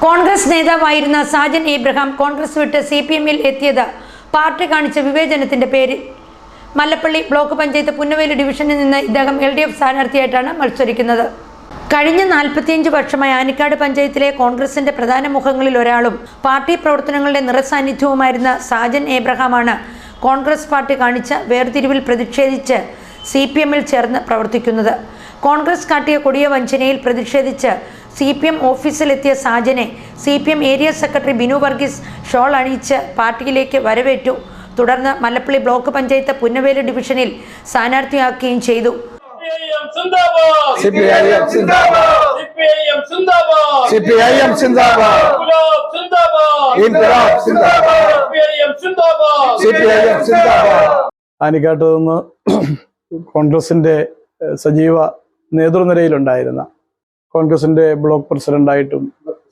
കോൺഗ്രസ് നേതാവായിരുന്ന സാജൻ ഏബ്രഹാം കോൺഗ്രസ് വിട്ട് CPM-ൽ എത്തിയത് പാർട്ടി കാണിച്ച വിവേചനത്തിന്റെ പേരിൽ. മല്ലപ്പള്ളി ബ്ലോക്ക് പഞ്ചായത്ത് പുന്നവേലി ഡിവിഷനിൽ നിന്ന് ഇദ്ദേഹം LDF സ്ഥാനാർത്ഥിയായിട്ടാണ് മത്സരിക്കുന്നത്. കഴിഞ്ഞ 45 വർഷമായി ആനിക്കാട് പഞ്ചായത്തിലെ കോൺഗ്രസിന്റെ പ്രധാന മുഖങ്ങളിൽ ഒരാളും പാർട്ടി പ്രവർത്തനങ്ങളുടെ നിറസാന്നിധ്യവുമായിരുന്ന സാജൻ ഏബ്രഹാമാണ് കോൺഗ്രസ് പാർട്ടി കാണിച്ച വേർതിരിവിൽ പ്രതിഷേധിച്ച് CPM-ൽ ചേർന്ന് പ്രവർത്തിക്കുന്നത്. കോൺഗ്രസ് കാട്ടിയ കൊടിയ വഞ്ചനയിൽ പ്രതിഷേധിച്ച് CPM ഓഫീസിലെത്തിയ സാജനെ CPM area secretary Binu Varghese shawl അണിയിച്ച് പാർട്ടിയിലേക്ക് വരവേറ്റു. തുടർന്ന് മല്ലപ്പള്ളി ബ്ലോക്ക് പഞ്ചായത്ത് പുന്നവേലി ഡിവിഷനിൽ സ്ഥാനാർത്ഥിയാക്കുകയും ചെയ്തു. ആനിക്കാട്ട് നിന്ന് കോൺഗ്രസിന്റെ സജീവ നേതൃനിരയിലുണ്ടായിരുന്ന കോൺഗ്രസിന്റെ ബ്ലോക്ക് പ്രസിഡന്റായിട്ടും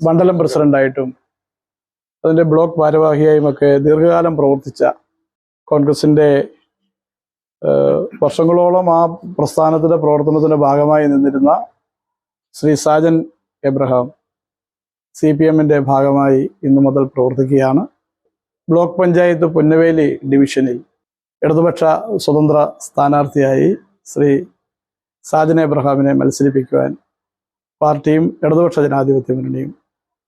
മണ്ഡലം പ്രസിഡന്റായിട്ടും അതിന്റെ ബ്ലോക്ക് ഭാരവാഹിയായും ഒക്കെ ദീർഘകാലം പ്രവർത്തിച്ച കോൺഗ്രസിന്റെ വർഷങ്ങളോളം ആ പ്രസ്ഥാനത്തിന്റെ പ്രവർത്തനത്തിന്റെ ഭാഗമായി നിന്നിരുന്ന ശ്രീ സാജൻ എബ്രഹാം CPM-ന്റെ ഭാഗമായി ഇന്നു മുതൽ പ്രവർത്തിക്കുകയാണ്. ബ്ലോക്ക് പഞ്ചായത്ത് പുന്നവേലി ഡിവിഷനിൽ ഇടതുപക്ഷ സ്വതന്ത്ര സ്ഥാനാർത്ഥിയായി ശ്രീ സാജൻ എബ്രഹാമിനെ മത്സരിപ്പിക്കുവാൻ പാർട്ടിയും ഇടതുപക്ഷ ജനാധിപത്യ മുന്നണിയും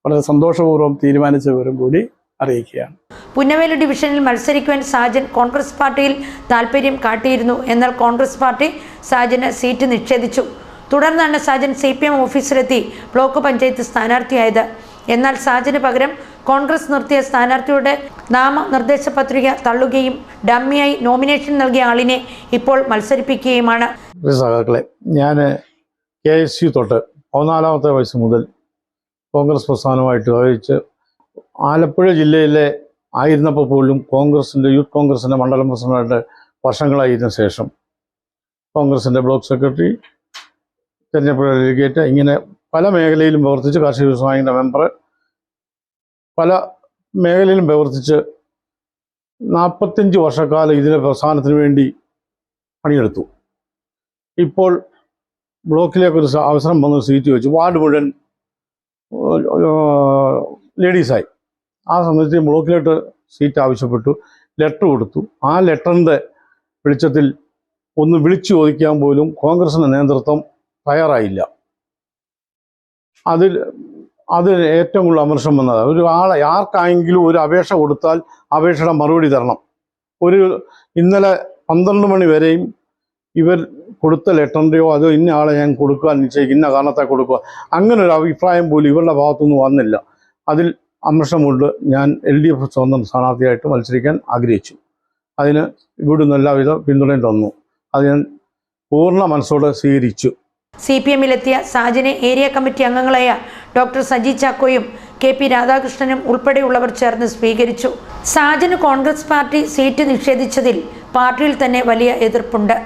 വളരെ സന്തോഷപൂർവ്വം തീരുമാനിച്ചവരും കൂടി അറിയിക്കുകയാണ്. പുന്നവേലി ഡിവിഷനിൽ മത്സരിക്കുവാൻ സാജൻ കോൺഗ്രസ് പാർട്ടിയിൽ താൽപര്യം കാട്ടിയിരുന്നു. എന്നാൽ കോൺഗ്രസ് പാർട്ടി സാജന് സീറ്റ് നിഷേധിച്ചു. തുടർന്നാണ് സാജൻ CPM ഓഫീസിലെത്തി ബ്ലോക്ക് പഞ്ചായത്ത് സ്ഥാനാർത്ഥിയായത്. എന്നാൽ സാജന് പകരം കോൺഗ്രസ് നിർത്തിയ സ്ഥാനാർത്ഥിയുടെ നാമനിർദ്ദേശ പത്രിക തള്ളുകയും ഡമ്മിയായി നോമിനേഷൻ നൽകിയ ആളിനെ ഇപ്പോൾ മത്സരിപ്പിക്കുകയുമാണ്. ഞാൻ KSU തൊട്ട് 14-ാമത്തെ വയസ്സ് മുതൽ കോൺഗ്രസ് പ്രസ്ഥാനമായിട്ട് സഹകരിച്ച് ആലപ്പുഴ ജില്ലയിലെ ആയിരുന്നപ്പോൾ പോലും കോൺഗ്രസിൻ്റെ യൂത്ത് കോൺഗ്രസിൻ്റെ മണ്ഡലം പ്രസിഡന്റായിട്ട് വർഷങ്ങളായിരുന്ന ശേഷം കോൺഗ്രസിൻ്റെ ബ്ലോക്ക് സെക്രട്ടറി, തെരഞ്ഞെടുപ്പ് ഡെലിഗേറ്റ്, ഇങ്ങനെ പല മേഖലയിലും പ്രവർത്തിച്ച് കാർഷിക വിഭാഗത്തിൻ്റെ മെമ്പർ, പല മേഖലയിലും പ്രവർത്തിച്ച് 45 വർഷക്കാലം ഇതിൻ്റെ പ്രസ്ഥാനത്തിന് വേണ്ടി പണിയെടുത്തു. ഇപ്പോൾ ബ്ലോക്കിലേക്കൊരു അവസരം വന്ന് സീറ്റ് വെച്ചു. വാർഡ് മുഴുവൻ ലേഡീസായി. ആ സമയത്ത് ബ്ലോക്കിലോട്ട് സീറ്റ് ആവശ്യപ്പെട്ടു, ലെറ്റർ കൊടുത്തു. ആ ലെറ്ററിൻ്റെ വെളിച്ചത്തിൽ ഒന്ന് വിളിച്ചു ചോദിക്കാൻ പോലും കോൺഗ്രസിൻ്റെ നേതൃത്വം തയ്യാറായില്ല. അതിൽ ഏറ്റവും കൂടുതൽ അമർഷം വന്നത് ആർക്കായെങ്കിലും ഒരു അപേക്ഷ കൊടുത്താൽ അപേക്ഷയുടെ മറുപടി തരണം. ഇന്നലെ 12 മണി വരെയും ഇവർ കൊടുത്ത ലെറ്ററിൻ്റെയോ അതോ ഇന്ന ആളെ ഞാൻ കൊടുക്കാൻ നിശ്ചയിക്കും, ഇന്ന കാരണത്തെ കൊടുക്കുക, അങ്ങനെ ഒരു അഭിപ്രായം പോലും ഇവരുടെ ഭാഗത്തുനിന്ന് വന്നില്ല. അതിൽ അമർഷമുണ്ട്. ഞാൻ LDF സ്വന്തം സ്ഥാനാർത്ഥിയായിട്ട് മത്സരിക്കാൻ ആഗ്രഹിച്ചു. അതിന് ഇവിടുന്ന് എല്ലാവിധ പിന്തുണയും തന്നു. അത് ഞാൻ പൂർണ്ണ മനസ്സോടെ സ്വീകരിച്ചു. CPM-ലെത്തിയ സാജനെ ഏരിയ കമ്മിറ്റി അംഗങ്ങളായ ഡോക്ടർ സജി ചാക്കോയും KP രാധാകൃഷ്ണനും ഉൾപ്പെടെയുള്ളവർ ചേർന്ന് സ്വീകരിച്ചു. സാജന് കോൺഗ്രസ് പാർട്ടി സീറ്റ് നിഷേധിച്ചതിൽ പാർട്ടിയിൽ തന്നെ വലിയ എതിർപ്പുണ്ട്.